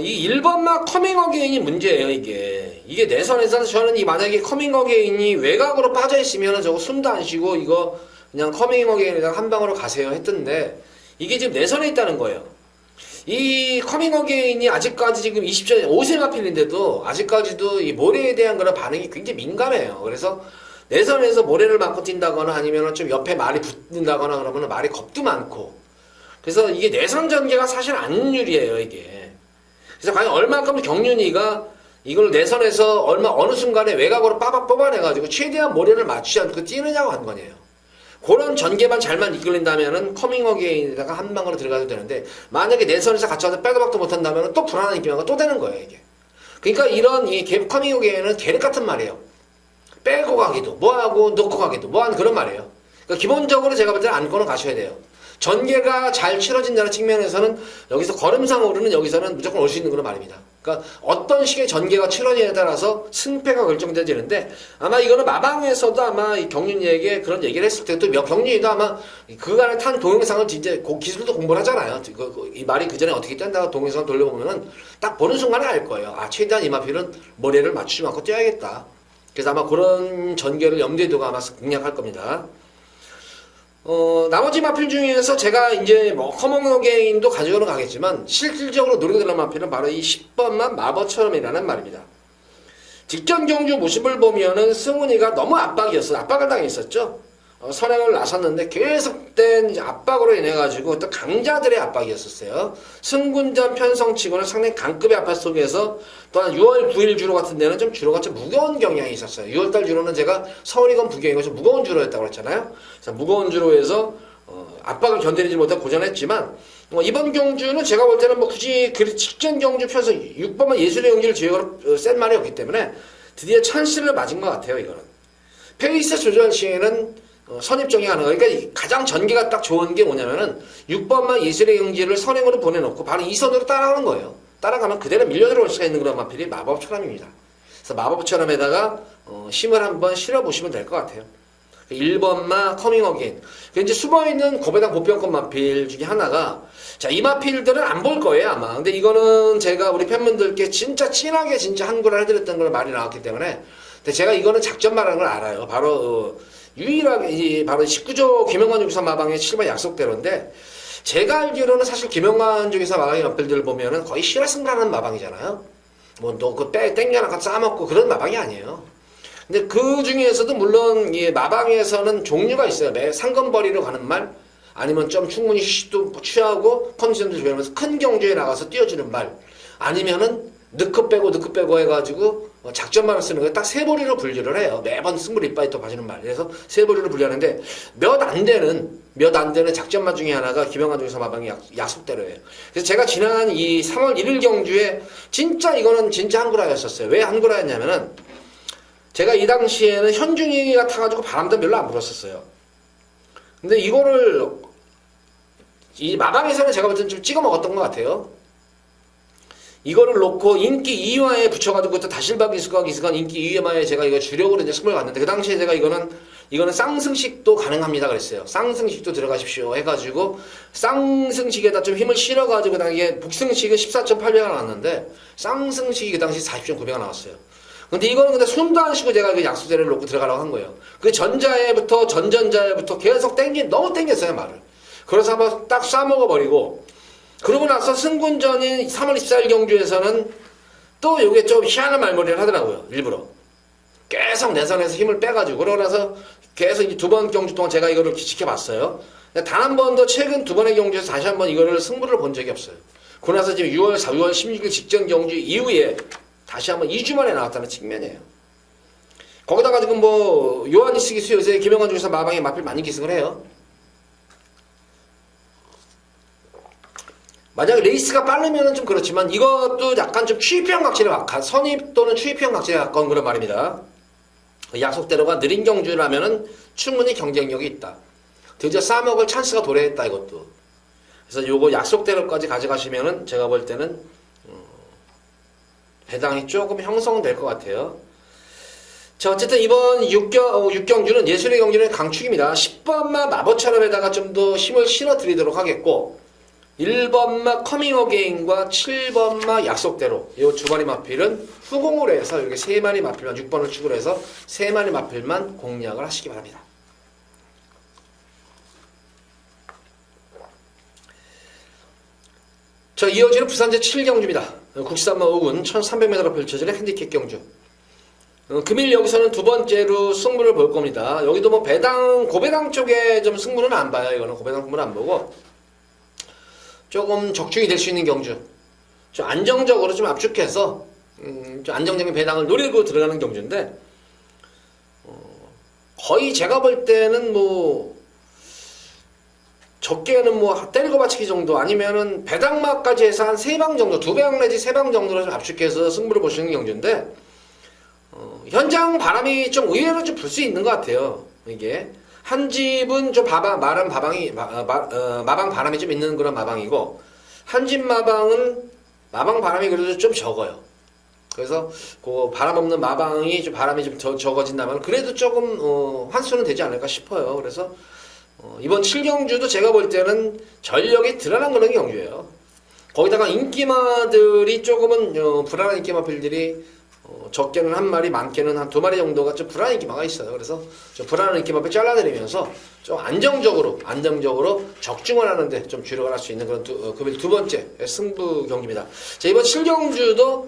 이 1번마 커밍 어게인이 문제예요. 이게 내선에서 저는 만약에 커밍 어게인이 외곽으로 빠져있으면 저거 숨도 안 쉬고 이거 그냥 커밍 어게인에다가 한 방으로 가세요 했던데 이게 지금 내선에 있다는 거예요. 이 커밍 어게인이 아직까지 지금 20전 5세 마필인데도 아직까지도 이 모래에 대한 그런 반응이 굉장히 민감해요. 그래서 내선에서 모래를 맞고 뛴다거나 아니면 좀 옆에 말이 붙는다거나 그러면 말이 겁도 많고 그래서 이게 내선 전개가 사실 안 유리해요. 이게. 그래서 과연 얼마큼 경륜이가 이걸 내선에서 어느 순간에 외곽으로 빠박 뽑아내가지고 최대한 모래를 맞추지 않고 뛰느냐고 한 거네요. 그런 전개만 잘만 이끌린다면은 커밍 어게인에다가 한 방으로 들어가도 되는데 만약에 내선에서 같이 와서 빼도 박도 못한다면 또 불안한 입장가 또 되는 거예요 이게. 그러니까 이런 이 커밍 어게인은 계륵 같은 말이에요. 빼고 가기도 뭐하고 넣고 가기도 뭐하는 그런 말이에요. 그러니까 기본적으로 제가 볼 때는 안고는 가셔야 돼요. 전개가 잘 치러진다는 측면에서는 여기서 걸음상으로는 여기서는 무조건 올 수 있는 그런 말입니다. 그러니까 어떤 식의 전개가 치러지냐에 따라서 승패가 결정되지는데 아마 이거는 마방에서도 아마 이 경륜이에게 그런 얘기를 했을 때 또 경륜이도 아마 그간에 탄 동영상을 진짜 기술도 공부를 하잖아요. 이 말이 그 전에 어떻게 뗀다가 동영상 돌려보면은 딱 보는 순간에 알 거예요. 아 최대한 이 마필은 모래를 맞추지 않고 뛰어야겠다. 그래서 아마 그런 전개를 염두에 두고 아마 공략할 겁니다. 나머지 마필 중에서 제가 이제 커밍 어게인도 가져오는 가겠지만 실질적으로 노리고 들어간 마필은 바로 이 10번만 마법처럼이라는 말입니다. 직전 경주 모습을 보면은 승훈이가 너무 압박을 당했었죠. 선행을 나섰는데 계속된 압박으로 인해 가지고 또 강자들의 압박이었었어요. 승군전 편성치고는 상당히 강급의 압박 속에서 또한 6월 9일 주로 같은 데는 좀 주로가 좀 무거운 경향이 있었어요. 6월달 주로는 제가 서울이건 부경이건 좀 무거운 주로였다고 그랬잖아요. 그래서 무거운 주로에서 압박을 견디지 못하고 고전했지만 이번 경주는 제가 볼 때는 굳이 그 직전 경주 편성 6번만 예술의 경주를 지역으로 센 말이 없기 때문에 드디어 찬스를 맞은 것 같아요. 이거는 페이스 조절 시에는 선입정이 가능해요. 그러니까 가장 전개가 딱 좋은 게 뭐냐면은 6번만 예술의 경지를 선행으로 보내놓고 바로 이 선으로 따라가는 거예요. 따라가면 그대로 밀려 들어올 수가 있는 그런 마필이 마법처럼입니다. 그래서 마법처럼에다가 힘을 한번 실어보시면 될 것 같아요. 1번마 커밍 어게인. 이제 숨어있는 고배당 보편권 마필 중에 하나가 자, 이 마필들은 안 볼 거예요 아마. 근데 이거는 제가 우리 팬분들께 진짜 진하게 진짜 한글을 해드렸던 걸 말이 나왔기 때문에 근데 제가 이거는 작전 말하는 걸 알아요. 바로 유일하게 바로 19조 김영관 중사 마방의 7번 약속대로인데 제가 알기로는 사실 김영관 중사 마방의 마필들을 보면은 거의 실화승가하는 마방이잖아요. 뭐 너 그 땡겨나가 싸먹고 그런 마방이 아니에요. 근데 그 중에서도 물론 이 마방에서는 종류가 있어요. 매 상금벌이로 가는 말 아니면 좀 충분히 휴식도 취하고 컨디션도 조절하면서 큰 경주에 나가서 뛰어주는 말 아니면은 느크 빼고 해가지고 작전만을 쓰는 거에 딱 세 보리로 분류를 해요. 매번 승부 이빠이 또 봐주는 말. 그래서 세 보리로 분류하는데 몇 안 되는 작전만 중에 하나가 김영환 중에서 마방의 약속대로예요. 그래서 제가 지난 이 3월 1일 경주에 진짜 이거는 진짜 한구라였었어요. 왜 한구라였냐면은 제가 이 당시에는 현중이가 타가지고 바람도 별로 안 불었었어요. 근데 이거를 이 마방에서는 제가 볼 때는 좀 찍어 먹었던 것 같아요. 이거를 놓고 인기 2화에 붙여가지고 또 다실박 기수관 인기 2화에 제가 이거 주력으로 이제 승부를 갔는데 그 당시에 제가 이거는 쌍승식도 가능합니다 그랬어요. 쌍승식도 들어가십시오 해가지고 쌍승식에다 좀 힘을 실어가지고 이게 북승식은 14.8배가 나왔는데 쌍승식이 그 당시 40.9배가 나왔어요. 근데 이거는 근데 숨도 안 쉬고 제가 그 약수제를 놓고 들어가라고 한 거예요. 그 전자에부터 전전자에부터 계속 너무 땡겼어요, 말을. 그래서 한번 딱 싸먹어버리고, 그러고 나서 승군전인 3월 24일 경주에서는 또 요게 좀 희한한 말머리를 하더라고요, 일부러. 계속 내선에서 힘을 빼가지고. 그러고 나서 계속 이제 두 번 경주 동안 제가 이거를 지켜봤어요. 단 한 번도 최근 두 번의 경주에서 다시 한번 이거를 승부를 본 적이 없어요. 그러고 나서 지금 6월 16일 직전 경주 이후에 다시 한번 2주 만에 나왔다는 측면이에요. 거기다가 지금 뭐 요한이스 기수 요새 김영환 중에서 마방에 마필 많이 기승을 해요. 만약에 레이스가 빠르면은 좀 그렇지만 이것도 약간 좀 추이평 각질에 선입 또는 추이평 각질에 가까운 그런 말입니다. 약속대로가 느린 경주라면은 충분히 경쟁력이 있다. 드디어 싸먹을 찬스가 도래했다, 이것도. 그래서 요거 약속대로까지 가져가시면은 제가 볼 때는 배당이 조금 형성될 것 같아요. 자, 어쨌든 이번 6경주는 예술의 경주는 강축입니다. 10번마 마법처럼에다가 좀 더 힘을 실어 드리도록 하겠고, 1번마 커밍 어게인과 7번마 약속대로 이 두 마리 마필은 후공을 해서 이렇게 세 마리 마필만 6번을 축으로 해서 세 마리 마필만 공략을 하시기 바랍니다. 자, 이어지는 부산제 7경주입니다. 국산마 5군 1300m로 펼쳐지는 핸디캡 경주. 금일 여기서는 두 번째로 승부를 볼 겁니다. 여기도 뭐 고배당 쪽에 좀 승부는 안 봐요. 이거는 고배당 승부는 안 보고 조금 적중이 될 수 있는 경주. 좀 안정적으로 좀 압축해서 좀 안정적인 배당을 노리고 들어가는 경주인데 거의 제가 볼 때는 뭐 적게는 뭐 때리고 받치기 정도 아니면은 배당마까지 해서 한 3방 정도, 2방 내지 3방 정도로 좀 압축해서 승부를 볼 수 있는 경주인데 현장 바람이 좀 의외로 좀 불 수 있는 것 같아요. 이게 한 집은 좀 마방 바람이 좀 있는 그런 마방이고 한 집 마방은 마방 바람이 그래도 좀 적어요. 그래서 그 바람 없는 마방이 좀 바람이 좀 적어진다면 그래도 조금 환수는 되지 않을까 싶어요. 그래서 이번 7경주도 제가 볼 때는 전력이 드러난 그런 경주예요. 거기다가 인기마들이 조금은 불안한 인기마필들이 적게는 한 마리, 많게는 한 2마리 정도가 좀 불안한 인기마가 있어요. 그래서 좀 불안한 인기마를 잘라내리면서 좀 안정적으로 적중을 하는데 좀 주력을 할 수 있는 그런 금일 두 번째 승부 경기입니다. 자, 이번 7경주도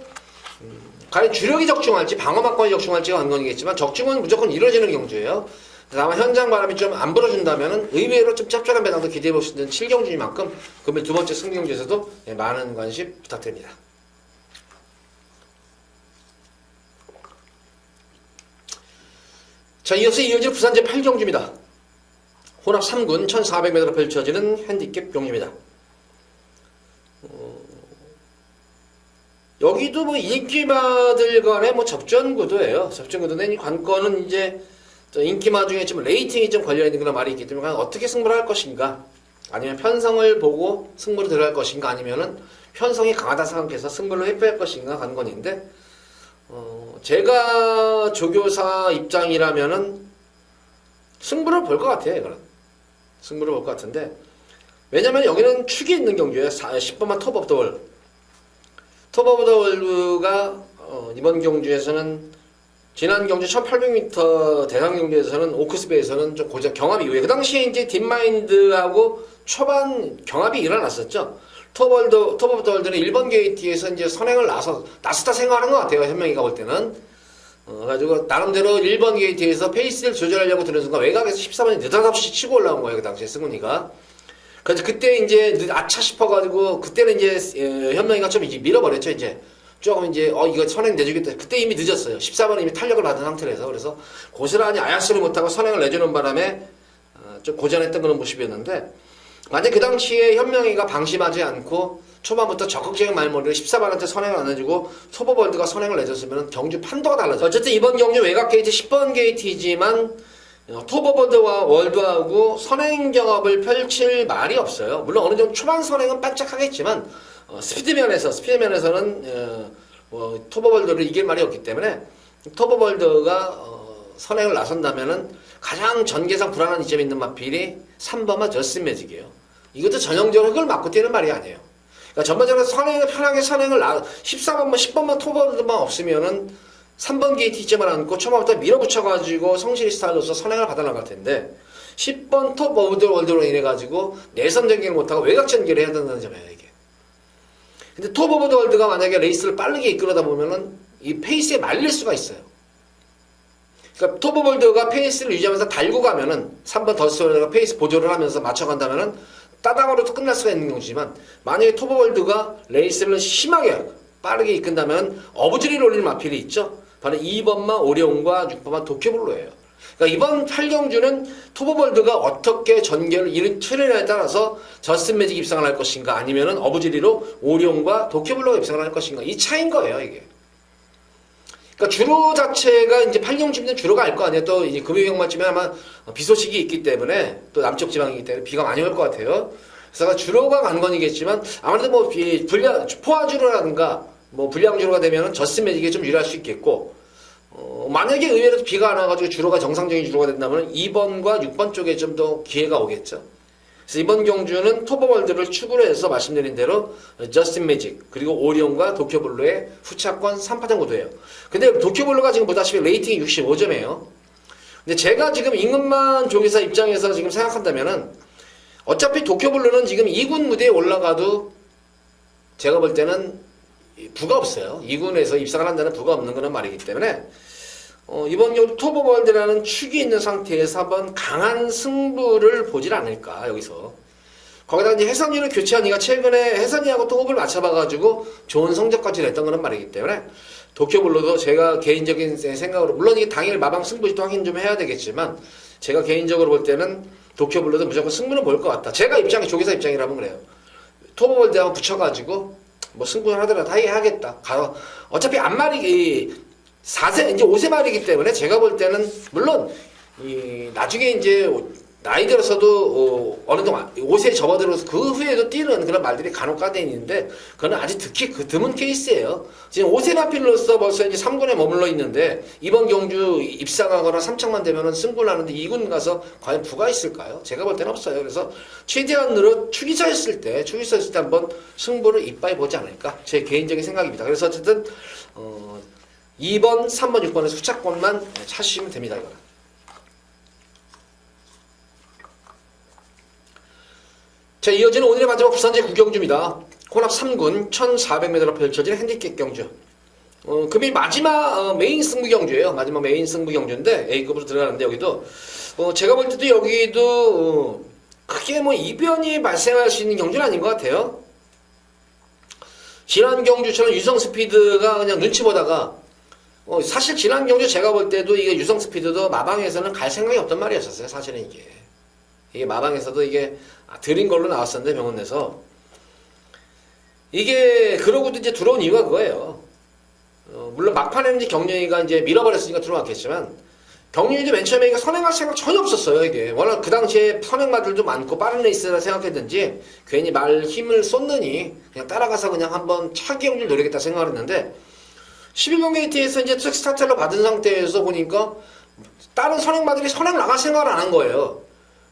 과연 주력이 적중할지 방어막권이 적중할지가 관건이겠지만 적중은 무조건 이루어지는 경주예요. 다만 현장 바람이 좀 안 불어준다면 의외로 좀 짭짤한 배당도 기대해볼 수 있는 7경주니만큼 금일 두 번째 승경주에서도 많은 관심 부탁드립니다. 자, 이어서 이어질 부산제 8경주입니다. 혼합 3군 1400m로 펼쳐지는 핸디캡 경주입니다. 여기도 뭐 인기마들 간의 뭐 접전구도예요. 접전구도는 이 관건은 이제 인기마 중에 좀 레이팅이 좀 걸려있는 그런 말이 있기 때문에 어떻게 승부를 할 것인가, 아니면 편성을 보고 승부를 들어갈 것인가, 아니면은 편성이 강하다 생각해서 승부를 회피할 것인가 관건인데, 제가 조교사 입장이라면은 승부를 볼 것 같아요. 이거는 승부를 볼 것 같은데, 왜냐면 여기는 축이 있는 경주예요. 10번만 톱 오브 더 월. 톱 오브 더 월가 이번 경주에서는 지난 경주 1800m 대상 경주에서는 오크스베이에서는 좀 고작 경합 이후에 그 당시에 이제 딥마인드하고 초반 경합이 일어났었죠. 톱 오브 더 월드는 1번 게이트에서 이제 선행을 나섰다 생각하는 것 같아요. 현명이가 볼 때는. 가지고 나름대로 1번 게이트에서 페이스를 조절하려고 드는 순간 외곽에서 14번이 느닷없이 치고 올라온 거예요. 그 당시에 승훈이가. 그래서 그때 이제 아차 싶어가지고 그때는 이제 현명이가 좀 이제 밀어버렸죠. 이제 조금 이제 이거 선행 내주겠다. 그때 이미 늦었어요. 14번은 이미 탄력을 받은 상태라서. 그래서 고스란히 아야스를 못하고 선행을 내주는 바람에 좀 고전했던 그런 모습이었는데, 만약 그 당시에 현명이가 방심하지 않고 초반부터 적극적인 말머리를 14번한테 선행을 안 해주고 소보벌드가 선행을 내줬으면 경주 판도가 달라져요. 어쨌든 이번 경주 외곽 게이트 10번 게이트이지만 토버버드와 월드하고 선행 경합을 펼칠 말이 없어요. 물론 어느 정도 초반 선행은 반짝하겠지만 스피드면에서는 토버벌드를 이길 말이 없기 때문에 토버벌드가 선행을 나선다면은 가장 전개상 불안한 이점이 있는 마필이 3번마 저스틴 매직이에요. 이것도 전형적으로 그걸 맞고 뛰는 말이 아니에요. 그러니까 전반적으로 편하게 선행을 14번만 10번만 토버벌드만 없으면은 3번 게이트 있지만 않고 초반부터 밀어붙여가지고 성실히 스타일로서 선행을 받아나갈 텐데 10번 톱 오브 더 월드로 인해가지고 내선 전개를 못하고 외곽 전개를 해야 된다는 점이에요 이게. 근데 톱 오브 더 월드가 만약에 레이스를 빠르게 이끌어다 보면은 이 페이스에 말릴 수가 있어요. 그러니까 톱 오브 더 월드가 페이스를 유지하면서 달고 가면은 3번 더스월드가 페이스 보조를 하면서 맞춰간다면은 따당으로도 끝날 수가 있는 경우지만 만약에 톱 오브 더 월드가 레이스를 심하게 빠르게 이끈다면 어부지리를 올리는 마필이 있죠. 바로 2번만 오리온과 6번만 도쿄블루예요. 그러니까 이번 8경주는 톱 오브 더 월드가 어떻게 전개를 이른 트레이너에 따라서 저스틴 매직 입상을 할 것인가 아니면은 어부지리로 오리온과 도쿄블루가 입상을 할 것인가 이 차이인 거예요 이게. 그러니까 주로 자체가 이제 8경주면 주로가 알 거 아니에요. 또 이제 금요일경마쯤에 아마 비 소식이 있기 때문에 또 남쪽 지방이기 때문에 비가 많이 올 것 같아요. 그래서 주로가 관건이겠지만 아무래도 뭐 포화주로라든가 뭐 불량주로가 되면은 저스틴 매직이 좀 유리할 수 있겠고 만약에 의외로 비가 안 와가지고 주로가 정상적인 주로가 된다면 2번과 6번 쪽에 좀 더 기회가 오겠죠. 그래서 이번 경주는 톱 오브 더 월드를 축으로 해서 말씀드린 대로 저스틴 매직 그리고 오리온과 도쿄블루의 후차권 3파전 구도예요. 근데 도쿄블루가 지금 보다시피 레이팅이 65점이에요. 근데 제가 지금 임금만 조기사 입장에서 지금 생각한다면은 어차피 도쿄블루는 지금 2군 무대에 올라가도 제가 볼 때는 부가 없어요. 2군에서 입상을 한다는 부가 없는 그런 말이기 때문에 이번 경우 톱 오브 더 월드라는 축이 있는 상태에서 한번 강한 승부를 보질 않을까 여기서. 거기다 이제 해선이를 교체한 이가 최근에 해선이하고 또 호흡을 맞춰봐가지고 좋은 성적까지 냈던 그런 말이기 때문에 도쿄블루도 제가 개인적인 생각으로 물론 이게 당일 마방 승부도 확인 좀 해야 되겠지만 제가 개인적으로 볼 때는 도쿄블루도 무조건 승부는 볼 것 같다. 제가 입장이 조기사 입장이라면 그래요. 톱 오브 더 월드하고 붙여가지고 뭐 승부를 하더라도 다 해야겠다. 어차피 앞말이 4세 이제 5세 말이기 때문에 제가 볼 때는 물론 나중에 이제 나이 들어서도 어느 동안 5세 접어들어서 그 후에도 뛰는 그런 말들이 간혹 가대 있는데 그건 아직 특히 드문 케이스예요. 지금 5세 마필로서 벌써 이제 3군에 머물러 있는데 이번 경주 입상하거나 3착만 되면은 승부를 하는데 2군 가서 과연 부가 있을까요? 제가 볼 때는 없어요. 그래서 최대한으로 축이서 했을 때 한번 승부를 이빠이 보지 않을까 제 개인적인 생각입니다. 그래서 어쨌든 2번, 3번, 6번에서 후차권만 찾으시면 됩니다. 이거는. 자, 이어지는 오늘의 마지막 부산제 9경주입니다. 혼합 3군 1400m로 펼쳐진 핸디캡 경주. 금일 마지막 메인 승부 경주예요. 마지막 메인 승부 경주인데 A급으로 들어가는데 여기도 제가 볼 때도 여기도 크게 뭐 이변이 발생할 수 있는 경주는 아닌 것 같아요. 지난 경주처럼 유성 스피드가 그냥 눈치 보다가 사실 지난 경주 제가 볼 때도 이게 유성 스피드도 마방에서는 갈 생각이 없단 말이었었어요. 사실은 이게 마방에서도 이게 드린 걸로 나왔었는데 병원 내서 이게 그러고도 이제 들어온 이유가 그거예요. 물론 막판에는 이제 경련이가 이제 밀어버렸으니까 들어왔겠지만 경련이도 맨 처음에 선행할 생각 전혀 없었어요. 이게 워낙 그 당시에 선행마들도 많고 빠른 레이스라 생각했는지 괜히 말 힘을 쏟느니 그냥 따라가서 그냥 한번 차기 경주를 노리겠다 생각을 했는데 11번 게이트에서 이제 트랙 스타트를 받은 상태에서 보니까 다른 선행마들이 선행 나갈 생각을 안 한 거예요.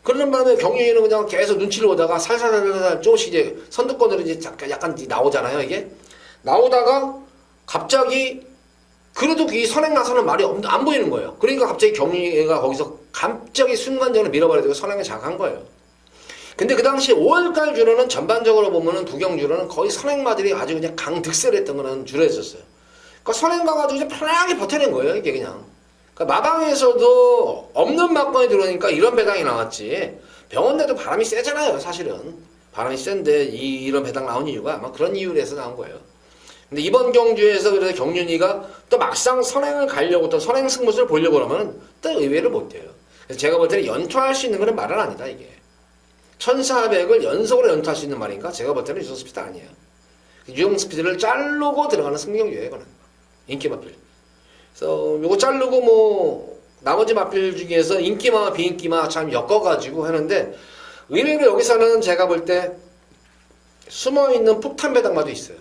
그러는 바람에 경유이는 그냥 계속 눈치를 보다가 살살살살 조금씩 이제 선두권으로 이제 약간 나오잖아요, 이게. 나오다가 갑자기 그래도 이 선행 나서는 말이 안 보이는 거예요. 그러니까 갑자기 경유이가 거기서 갑자기 순간적으로 밀어버리고 선행에 장악한 거예요. 근데 그 당시 5월달 주로는 전반적으로 보면은 부경주로는 거의 선행마들이 아주 그냥 강득세를 했던 그런 주로였었어요. 그러니까 선행 가가지고 그냥 편하게 버텨낸 거예요, 이게 그냥. 그러니까 마방에서도 없는 막건이 들어오니까 이런 배당이 나왔지. 병원 내도 바람이 세잖아요, 사실은. 바람이 센데 이런 배당 나온 이유가 아마 그런 이유로 해서 나온 거예요. 근데 이번 경주에서 그래서 경륜이가 또 막상 선행을 가려고 또 선행 승부수를 보려고 그러면 또 의외로 못해요. 그래서 제가 볼 때는 연투할 수 있는 그런 말은 아니다, 이게. 1400을 연속으로 연투할 수 있는 말인가? 제가 볼 때는 유성 스피드 아니에요. 유성 스피드를 자르고 들어가는 승경주예요, 이거는. 인기 마필. 그래서 요거 자르고 뭐 나머지 마필 중에서 인기마 비인기마 참 엮어가지고 하는데 의외로 여기서는 제가 볼 때 숨어있는 폭탄 배당마도 있어요.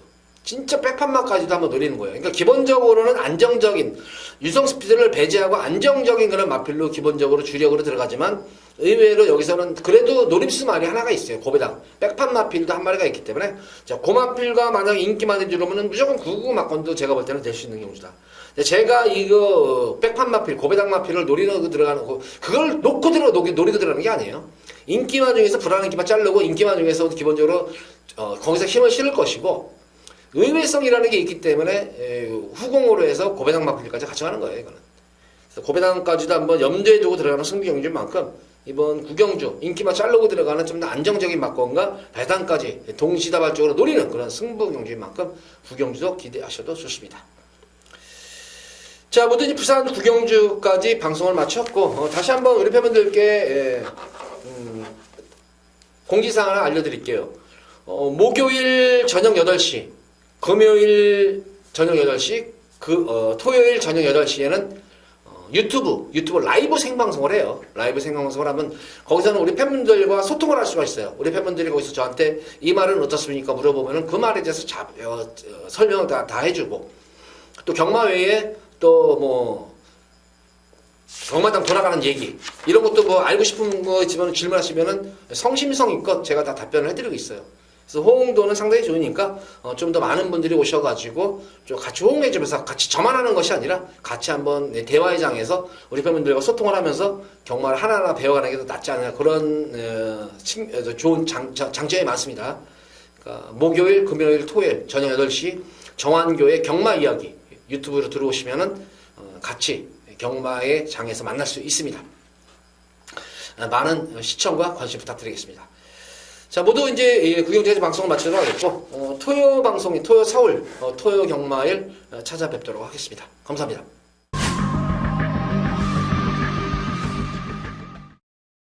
진짜 백판마까지도 한번 노리는 거예요. 그러니까 기본적으로는 안정적인 유성 스피드를 배제하고 안정적인 그런 마필로 기본적으로 주력으로 들어가지만 의외로 여기서는 그래도 노림수 말이 하나가 있어요. 고배당 백판 마필도 한 마리가 있기 때문에 자, 고마필과 만약 인기만 해주려면 무조건 999 막건도 제가 볼 때는 될 수 있는 경우다. 제가 이거 백판 마필, 고배당 마필을 노리고 들어가는 거 그걸 놓고 노리고 들어가는 게 아니에요. 인기만 중에서 불안한 인기만 자르고 인기만 중에서 기본적으로 거기서 힘을 실을 것이고 의외성이라는 게 있기 때문에 후공으로 해서 고배당 마필까지 같이 가는 거예요. 이거는. 그래서 고배당까지도 한번 염두에 두고 들어가는 승부 경주인 만큼 이번 구경주 인기만 자르고 들어가는 좀 더 안정적인 막건과 배당까지 동시다발적으로 노리는 그런 승부 경주인 만큼 구경주도 기대하셔도 좋습니다. 자, 모두 부산 구경주까지 방송을 마쳤고 다시 한번 우리 팬분들께 공지사항을 알려드릴게요. 목요일 저녁 8시, 금요일 저녁 8시, 토요일 저녁 8시에는 유튜브 라이브 생방송을 해요. 라이브 생방송을 하면 거기서는 우리 팬분들과 소통을 할 수가 있어요. 우리 팬분들이 거기서 저한테 이 말은 어떻습니까? 물어보면은 그 말에 대해서 설명을 다 해주고 또 경마 외에 또 뭐 경마당 돌아가는 얘기 이런 것도 뭐 알고 싶은 거 있으면 질문하시면은 성심성의껏 제가 다 답변을 해드리고 있어요. 그래서 호응도는 상당히 좋으니까 좀 더 많은 분들이 오셔가지고 좀 같이 호응해주면서 같이 저만 하는 것이 아니라 같이 한번 대화의 장에서 우리 팬분들과 소통을 하면서 경마를 하나하나 배워가는 게 더 낫지 않나 그런 좋은 장점이 많습니다. 그러니까 목요일, 금요일, 토요일 저녁 8시 정환교의 경마 이야기 유튜브로 들어오시면은 같이 경마의 장에서 만날 수 있습니다. 많은 시청과 관심 부탁드리겠습니다. 자, 모두 이제 구경제에서 방송을 마치도록 하겠고 토요 방송인 토요 서울 토요 경마일 찾아뵙도록 하겠습니다. 감사합니다.